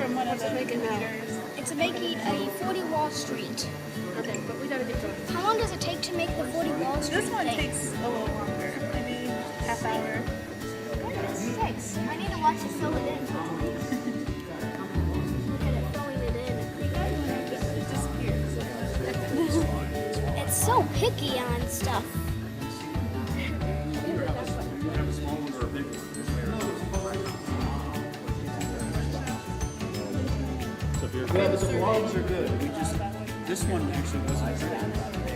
from one of the leaders. It's making a 40 Wall Street. Okay, but we gotta get going. How long does it take to make the 40 Wall Street This one thing? takes a little longer, maybe half hour. Six. I need to watch it fill it in. Look at it filling it in. It disappears. It's so picky on stuff. Yeah, the vlogs are good. This one actually wasn't.